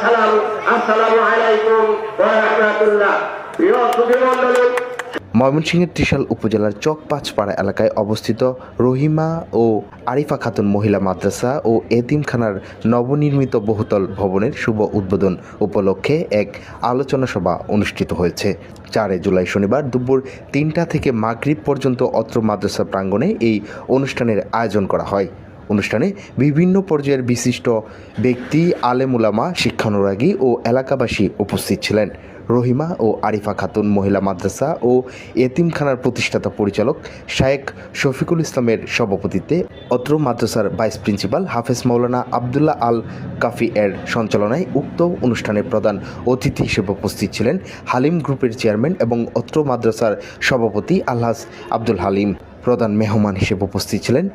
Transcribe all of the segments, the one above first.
সালাম। আসসালামু আলাইকুম ওয়া রাহমাতুল্লাহ। প্রিয় সুধীমণ্ডলী, ময়মনসিংহের ত্রিশাল উপজেলার চক পাঁচপাড়া এলাকায় অবস্থিত রহিমা ও আরিফা খাতুন মহিলা মাদ্রাসা ও এতিমখানার নবনির্মিত বহুতল ভবনের শুভ উদ্বোধন উপলক্ষে এক আলোচনা সভা অনুষ্ঠিত হয়েছে। 4 জুলাই শনিবার দুপুর 3টা থেকে মাগরিব পর্যন্ত অত্র মাদ্রাসা প্রাঙ্গণে এই অনুষ্ঠানের আয়োজন করা হয়। অনুষ্ঠানে বিভিন্ন পর্যায়ের বিশিষ্ট ব্যক্তি, আলেম উলামা, শিক্ষানুরাগী ও এলাকাবাসী উপস্থিত ছিলেন। রহিমা ও আরিফা খাতুন মহিলা মাদ্রাসা ও এতিমখানার প্রতিষ্ঠাতা পরিচালক শায়েখ শফিকুল ইসলামের সভাপতিত্বে অত্র মাদ্রাসার ভাইস প্রিন্সিপাল হাফেজ মাওলানা আবদুল্লাহ আল কাফি এর সঞ্চালনায় উক্ত অনুষ্ঠানে প্রধান অতিথি হিসেবে উপস্থিত ছিলেন হালিম গ্রুপের চেয়ারম্যান এবং অত্র মাদ্রাসার সভাপতি আলহাজ আব্দুল হালিম। প্রধান মেহমান হিসেবে উপস্থিত ছিলেন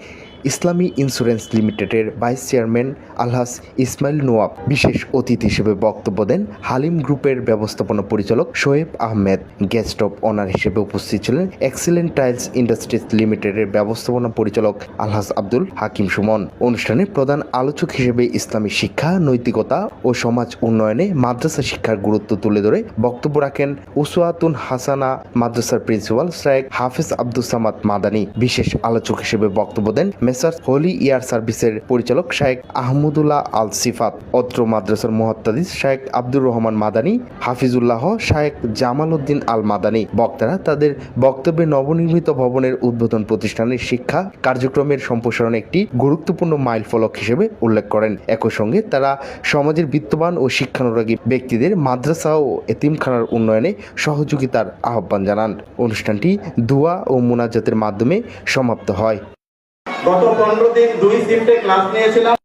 ইসলামী ইন্স্যুরেন্স লিমিটেডের ভাইস চেয়ারম্যান আলহাজ ইসমাইল নোয়াব। বিশেষ অতিথি হিসেবে বক্তব্য দেন হালিম গ্রুপের ব্যবস্থাপনা পরিচালক Shoaib Ahmed. Guest of honour হিসেবে উপস্থিত ছিলেন এক্সিলেন্ট টাইলস ইন্ডাস্ট্রিজ লিমিটেডের ব্যবস্থাপনা পরিচালক আলহাজ আব্দুল হাকিম সুমন। অনুষ্ঠানে প্রধান আলোচক হিসেবে ইসলামী শিক্ষা, নৈতিকতা ও সমাজ উন্নয়নে মাদ্রাসা শিক্ষার গুরুত্ব তুলে ধরে বক্তব্য রাখেন উসওয়াতুন হাসানা মাদ্রাসার প্রিন্সিপাল শায়েখ হাফেজ আব্দুস সামাদ মাদানী। বিশেষ আলোচক হিসেবে বক্তব্য দেন মেসার্স হোলি ইয়ার সার্ভিসের পরিচালক শায়েখ আহমদুল্লাহ আল সিফাত। অত্র মাদ্রাসার মুহাদ্দিস শায়েখ আব্দুর রহমান মাদানী, হাফিজুল্লাহ, শায়েখ জামাল উদ্দিন আল মাদানী। বক্তারা তাদের বক্তব্যে নবনির্মিত ভবনের উদ্বোধন প্রতিষ্ঠানের শিক্ষা কার্যক্রমের সম্প্রসারণে একটি গুরুত্বপূর্ণ মাইলফলক হিসেবে উল্লেখ করেন। একই সঙ্গে তারা সমাজের বিত্তবান ও শিক্ষানুরাগী ব্যক্তিদের মাদ্রাসা ও এতিমখানার উন্নয়নে সহযোগিতার আহ্বান জানান। অনুষ্ঠানটি দোয়া ও মুনাজাতের মাধ্যমে সমাপ্ত হয়। গত 15 দিন 2 শিফটে ক্লাস নিয়েছিলাম।